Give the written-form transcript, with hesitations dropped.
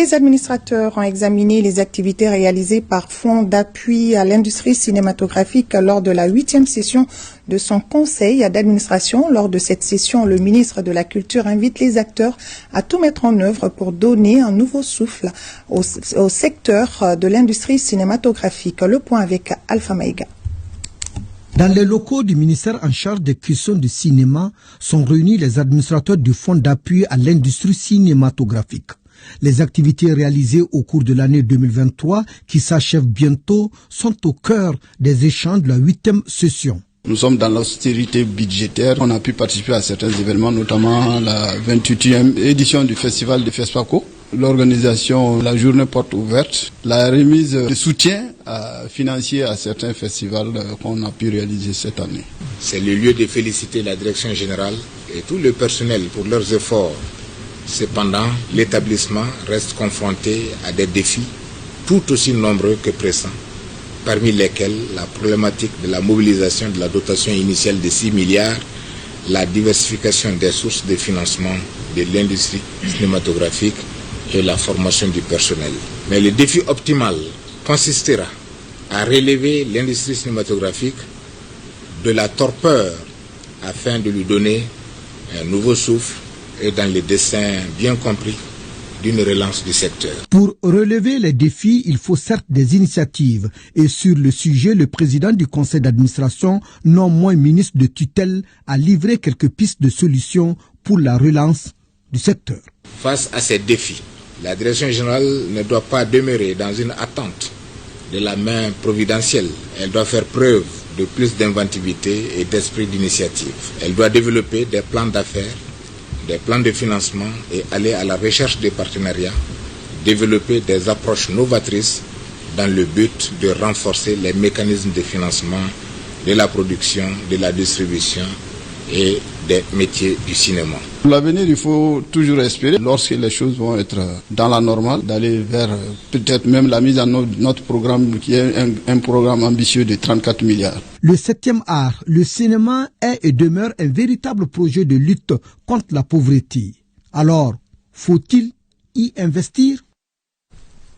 Les administrateurs ont examiné les activités réalisées par Fonds d'appui à l'industrie cinématographique lors de la 8e session de son conseil d'administration. Lors de cette session, le ministre de la Culture invite les acteurs à tout mettre en œuvre pour donner un nouveau souffle au secteur de l'industrie cinématographique. Le point avec Alpha Maïga. Dans les locaux du ministère en charge des questions du cinéma sont réunis les administrateurs du Fonds d'appui à l'industrie cinématographique. Les activités réalisées au cours de l'année 2023, qui s'achève bientôt, sont au cœur des échanges de la 8e session. Nous sommes dans l'austérité budgétaire. On a pu participer à certains événements, notamment la 28e édition du festival de FESPACO, l'organisation de la journée porte ouverte, la remise de soutien financier à certains festivals qu'on a pu réaliser cette année. C'est le lieu de féliciter la direction générale et tout le personnel pour leurs efforts. Cependant, l'établissement reste confronté à des défis tout aussi nombreux que pressants, parmi lesquels la problématique de la mobilisation de la dotation initiale de 6 milliards, la diversification des sources de financement de l'industrie cinématographique et la formation du personnel. Mais le défi optimal consistera à relever l'industrie cinématographique de la torpeur afin de lui donner un nouveau souffle et dans les dessins bien compris d'une relance du secteur. Pour relever les défis, il faut certes des initiatives. Et sur le sujet, le président du conseil d'administration, non moins ministre de tutelle, a livré quelques pistes de solutions pour la relance du secteur. Face à ces défis, la direction générale ne doit pas demeurer dans une attente de la main providentielle. Elle doit faire preuve de plus d'inventivité et d'esprit d'initiative. Elle doit développer des plans d'affaires, des plans de financement et aller à la recherche des partenariats, développer des approches novatrices dans le but de renforcer les mécanismes de financement de la production, de la distribution et des métiers du cinéma. Pour l'avenir, il faut toujours espérer, lorsque les choses vont être dans la normale, d'aller vers peut-être même la mise en œuvre de notre programme qui est un programme ambitieux de 34 milliards. Le 7e art, le cinéma, est et demeure un véritable projet de lutte contre la pauvreté. Alors, faut-il y investir ?